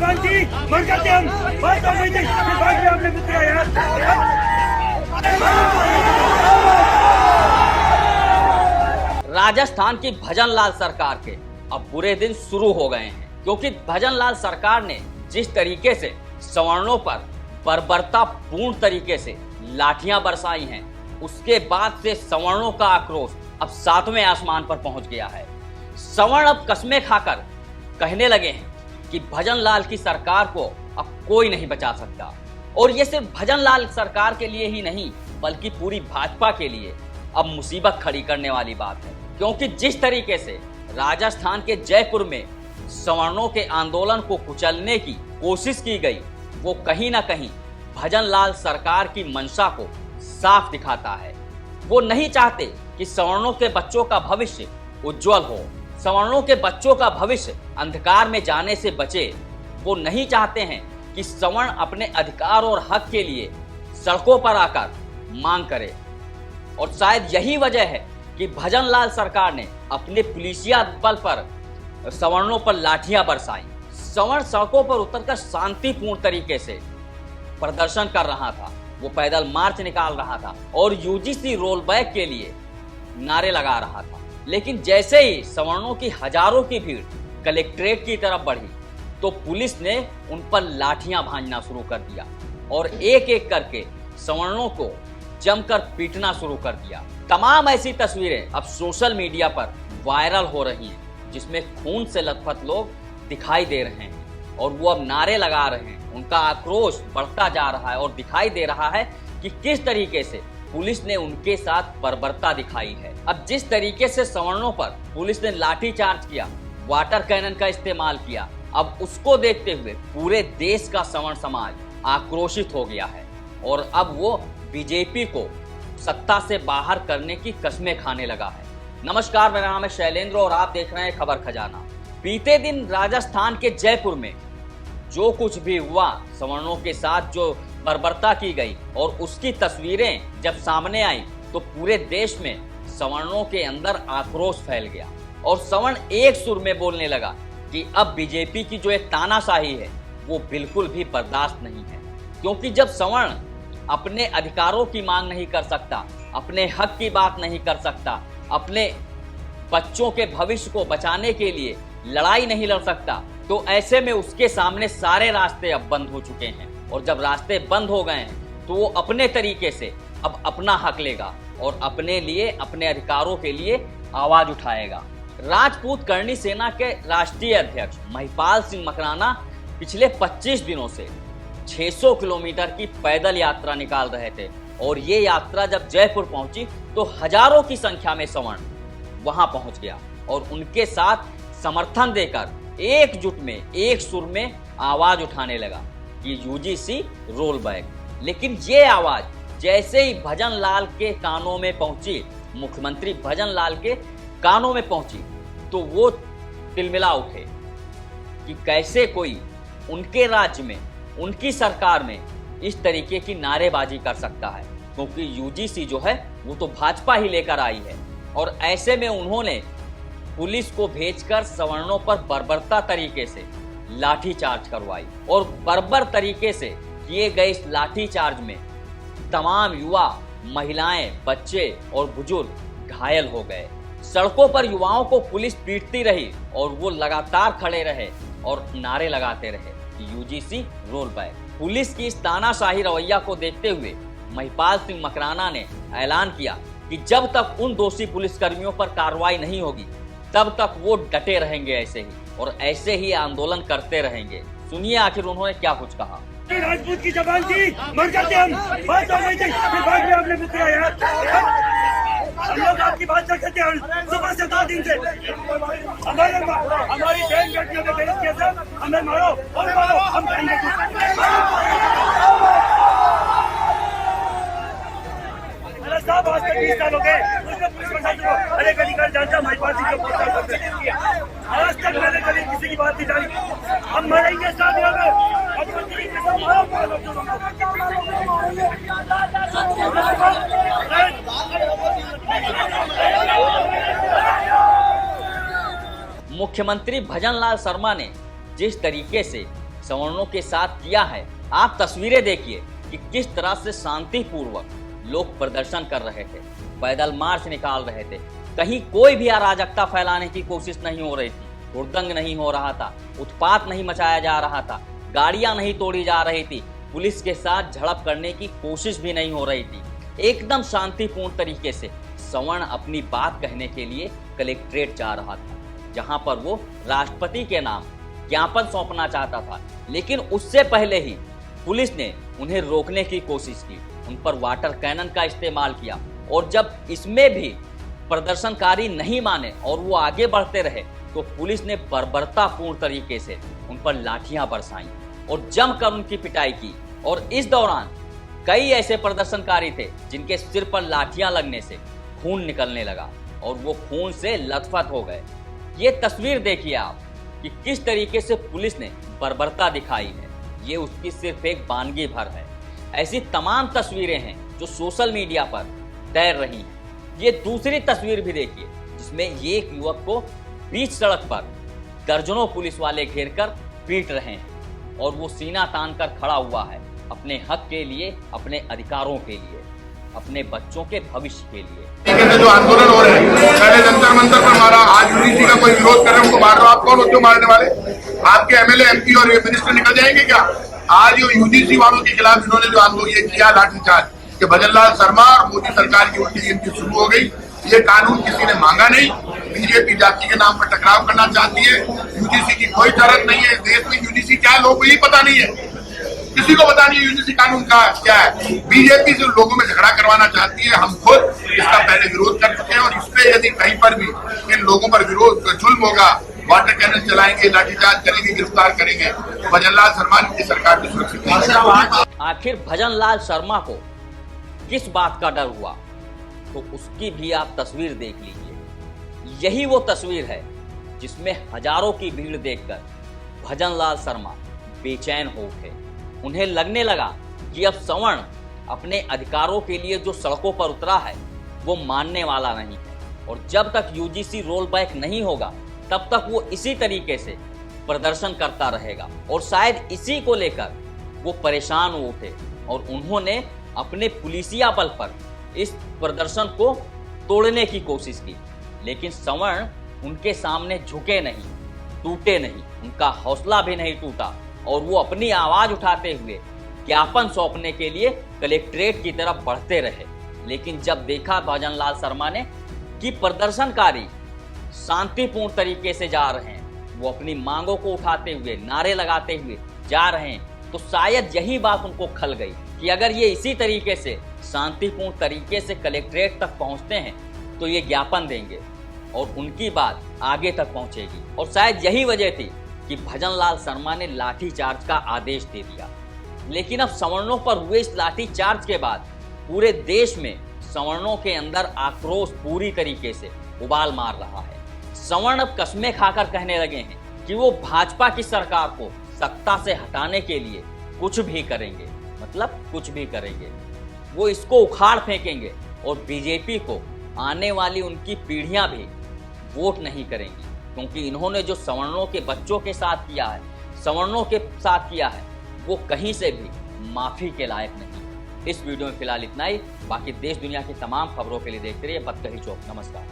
जवान जी मर जाते हम, बात हो गई थी, फिर बाद में आपने मुझे यार। राजस्थान की भजनलाल सरकार के अब बुरे दिन शुरू हो गए हैं, क्योंकि भजनलाल सरकार ने जिस तरीके से सवर्णों पर बर्बरतापूर्ण तरीके से लाठियां बरसाई हैं, उसके बाद से सवर्णों का आक्रोश अब सातवें आसमान पर पहुंच गया है। सवर्ण अब कस्में खाकर कहने लगे हैं कि भजनलाल की सरकार को अब कोई नहीं बचा सकता। और ये सिर्फ भजनलाल सरकार के लिए ही नहीं, बल्कि पूरी भाजपा के लिए अब मुसीबत खड़ी करने वाली बात है, क्योंकि जिस तरीके से राजस्थान के जयपुर में सवर्णों के आंदोलन को कुचलने की कोशिश की गई, वो कहीं ना कहीं भजनलाल सरकार की मंशा को साफ दिखाता है। वो नहीं चाहते कि सवर्णों के बच्चों का भविष्य उज्जवल हो, सवर्णों के बच्चों का भविष्य अंधकार में जाने से बचे। वो नहीं चाहते हैं कि सवर्ण अपने अधिकार और हक के लिए सड़कों पर आकर मांग करे। और शायद यही वजह है कि भजनलाल सरकार ने अपने पुलिसिया बल पर सवर्णों पर लाठियां बरसाई। सवर्ण सड़कों पर उतरकर शांतिपूर्ण तरीके से प्रदर्शन कर रहा था, वो पैदल मार्च निकाल रहा था और यूजीसी रोल बैक के लिए नारे लगा रहा था। लेकिन जैसे ही सवर्णों की हजारों की भीड़ कलेक्ट्रेट की तरफ बढ़ी, तो पुलिस ने उन पर लाठियां भांजना शुरू कर दिया और एक एक करके सवर्णों को जमकर पीटना शुरू कर दिया। तमाम ऐसी तस्वीरें अब सोशल मीडिया पर वायरल हो रही हैं, जिसमें खून से लथपथ लोग दिखाई दे रहे हैं और वो अब नारे लगा रहे हैं। उनका आक्रोश बढ़ता जा रहा है और दिखाई दे रहा है कि किस तरीके से पुलिस ने उनके साथ बर्बरता दिखाई है। अब जिस तरीके से सवर्णों पर पुलिस ने लाठी चार्ज किया, वाटर कैनन का इस्तेमाल किया, अब उसको देखते हुए पूरे देश का सवर्ण समाज आक्रोशित हो गया है और अब वो बीजेपी को सत्ता से बाहर करने की कस्में खाने लगा है। नमस्कार, मेरा नाम है शैलेंद्र और आप देख रहे हैं खबर खजाना। बीते दिन राजस्थान के जयपुर में जो कुछ भी हुआ, सवर्णों के साथ जो बर्बरता की गई और उसकी तस्वीरें जब सामने आई, तो पूरे देश में सवर्णों के अंदर आक्रोश फैल गया और सवर्ण एक सुर में बोलने लगा कि अब बीजेपी की जो एक तानाशाही है वो बिल्कुल भी बर्दाश्त नहीं है। क्योंकि जब सवर्ण अपने अधिकारों की मांग नहीं कर सकता, अपने हक की बात नहीं कर सकता, अपने बच्चों के भविष्य को बचाने के लिए लड़ाई नहीं लड़ सकता, तो ऐसे में उसके सामने सारे रास्ते अब बंद हो चुके हैं। और जब रास्ते बंद हो गए हैं, तो वो अपने तरीके से अब अपना हक लेगा और अपने लिए, अपने अधिकारों के लिए आवाज उठाएगा। राजपूत करणी सेना के राष्ट्रीय अध्यक्ष महिपाल सिंह मकराना पिछले 25 दिनों से 600 किलोमीटर की पैदल यात्रा निकाल रहे थे और ये यात्रा जब जयपुर पहुंची, तो हजारों की संख्या में सवर्ण वहां पहुंच गया और उनके साथ समर्थन देकर एकजुट में, एक सुर में आवाज उठाने लगा कि यूजीसी रोल बैक। लेकिन ये आवाज जैसे ही भजनलाल के कानों में पहुंची, मुख्यमंत्री भजनलाल के कानों में पहुंची, तो वो तिलमिला उठे कि कैसे कोई उनके राज्य में, उनकी सरकार में इस तरीके की नारेबाजी कर सकता है। क्योंकि यूजीसी जो है वो तो भाजपा ही लेकर आई है और ऐसे में उन्होंने पुलिस को भेजकर सवर्णों पर बर्बरता तरीके से लाठी चार्ज करवाई और बर्बर तरीके से किए गए इस लाठी चार्ज में तमाम युवा, महिलाएं, बच्चे और बुजुर्ग घायल हो गए। सड़कों पर युवाओं को पुलिस पीटती रही और वो लगातार खड़े रहे और नारे लगाते रहे कि यूजीसी रोल बैक। पुलिस की इस तानाशाही रवैया को देखते हुए महिपाल सिंह मकराना ने ऐलान किया कि जब तक उन दोषी पुलिसकर्मियों पर कार्रवाई नहीं होगी, तब तक वो डटे रहेंगे ऐसे ही और ऐसे ही आंदोलन करते रहेंगे। सुनिए आखिर उन्होंने क्या कुछ कहा। राजपूत की जवान जी मर जाते हम, बात हो गई थी, फिर बाद में आपने मुझे यार। हम लोग आपकी बात रखते हैं सुबह से 2 दिन से। हमारी बहन बेटियों ने गलत किया था, हमें मारो और मारो, हम कहेंगे साहब आज तक 20 साल हो गए, उसमें पुलिस प्रशासन को हर एक अधिकार जानता। महिपाल सिंह को आज तक मैंने कभी किसी की बात नहीं जानी। हम मरेंगे साथ में। मुख्यमंत्री भजनलाल शर्मा ने जिस तरीके से सवर्णों के साथ किया है। आप तस्वीरें देखिए कि किस तरह से शांतिपूर्वक लोग प्रदर्शन कर रहे थे, पैदल मार्च निकाल रहे थे। कहीं कोई भी अराजकता फैलाने की कोशिश नहीं हो रही थी, हुड़दंग नहीं हो रहा था, उत्पात नहीं मचाया जा रहा था, गाड़ियां नहीं तोड़ी जा रही थी, पुलिस के साथ झड़प करने की कोशिश भी नहीं हो रही थी। एकदम शांतिपूर्ण तरीके से सवर्ण अपनी बात कहने के लिए कलेक्ट्रेट जा रहा था, जहां पर वो राष्ट्रपति के नाम ज्ञापन सौंपना चाहता था। लेकिन उससे पहले ही पुलिस ने उन्हें रोकने की कोशिश की, उन पर वाटर कैनन का इस्तेमाल किया, और जब इसमें भी प्रदर्शनकारी नहीं माने और वो आगे बढ़ते रहे तो पुलिस ने बर्बरतापूर्ण तरीके से उन पर लाठियां बरसाई और जमकर उनकी पिटाई की। और इस दौरान कई ऐसे प्रदर्शनकारी थे जिनके सिर पर लाठियां लगने से खून निकलने लगा और वो खून से लथपथ हो गए। ये तस्वीर देखिए आप कि किस तरीके से पुलिस ने बर्बरता दिखाई है। ये उसकी सिर्फ एक वानगी भर है। ऐसी तमाम तस्वीरें हैं जो सोशल मीडिया पर तैर रही हैं। ये दूसरी तस्वीर भी देखिए जिसमें ये एक युवक को बीच सड़क पर दर्जनों पुलिस वाले घेरकर पीट रहे हैं और वो सीना तान कर खड़ा हुआ है अपने हक के लिए, अपने अधिकारों के लिए, अपने बच्चों के भविष्य के लिए। जो आंदोलन हो रहे हैं, पहले जंतर मंतर पर मारा, आज यूनिटी का कोई विरोध कर रहे हैं उनको मार रहे हो। आप कौन होते हो मारने वाले? आपके एमएलए, एमपी और मिनिस्टर निकल जाएंगे क्या? आज यूजीसी वालों के खिलाफ इन्होंने जो आंदोलन ये किया लाठीचार्ज, कि भजनलाल शर्मा और मोदी सरकार की उल्टी गिनती शुरू हो गई। ये कानून किसी ने मांगा नहीं, बीजेपी जाति के नाम पर टकराव करना चाहती है। यूजीसी की कोई जरूरत नहीं है। देश में यूजीसी क्या है लोगों को ही पता नहीं है, किसी को पता नहीं है यूजीसी कानून का क्या है। बीजेपी से लोगों में झगड़ा करवाना चाहती है। हम खुद इसका पहले विरोध कर चुके हैं और इससे यदि कहीं पर भी इन लोगों पर विरोध जुल्म होगा, वाटर कैनन चलाएंगे, लाठीचार्ज करेंगे, गिरफ्तार करेंगे, भजनलाल शर्मा की सरकार की सुरक्षित। आखिर भजनलाल शर्मा को किस बात का डर हुआ, तो उसकी भी आप तस्वीर देख लीजिए। यही वो तस्वीर है जिसमें हजारों की भीड़ देखकर भजनलाल शर्मा बेचैन हो उठे। उन्हें लगने लगा कि अब सवर्ण अपने अधिकारों के लिए जो सड़कों पर उतरा है वो मानने वाला नहीं है, और जब तक यूजीसी रोल बैक नहीं होगा तब तक वो इसी तरीके से प्रदर्शन करता रहेगा। और शायद इसी को लेकर वो परेशान हो उठे और उन्होंने अपने पुलिसिया बल पर इस प्रदर्शन को तोड़ने की कोशिश की। लेकिन सवर्ण उनके सामने झुके नहीं, टूटे नहीं, उनका हौसला भी नहीं टूटा और वो अपनी आवाज उठाते हुए ज्ञापन सौंपने के लिए कलेक्ट्रेट की तरफ बढ़ते रहे। लेकिन जब देखा भजनलाल शर्मा ने कि प्रदर्शनकारी शांतिपूर्ण तरीके से जा रहे हैं, वो अपनी मांगों को उठाते हुए, नारे लगाते हुए जा रहे हैं, तो शायद यही बात उनको खल गई कि अगर ये इसी तरीके से शांतिपूर्ण तरीके से कलेक्ट्रेट तक पहुंचते हैं तो ये ज्ञापन देंगे और उनकी बात आगे तक पहुंचेगी। और शायद यही वजह थी कि भजनलाल शर्मा ने लाठीचार्ज का आदेश दे दिया। लेकिन अब सवर्णों पर हुए इस लाठीचार्ज के बाद पूरे देश में सवर्णों के अंदर आक्रोश पूरी तरीके से उबाल मार रहा है। सवर्ण अब कस्में खाकर कहने लगे हैं कि वो भाजपा की सरकार को सत्ता से हटाने के लिए कुछ भी करेंगे, मतलब कुछ भी करेंगे। वो इसको उखाड़ फेंकेंगे और बीजेपी को आने वाली उनकी पीढ़ियां भी वोट नहीं करेंगी, क्योंकि इन्होंने जो सवर्णों के बच्चों के साथ किया है, सवर्णों के साथ किया है, वो कहीं से भी माफी के लायक नहीं। इस वीडियो में फिलहाल इतना ही। बाकी देश दुनिया की तमाम खबरों के लिए देखते रहिए बतकही चौक। नमस्कार।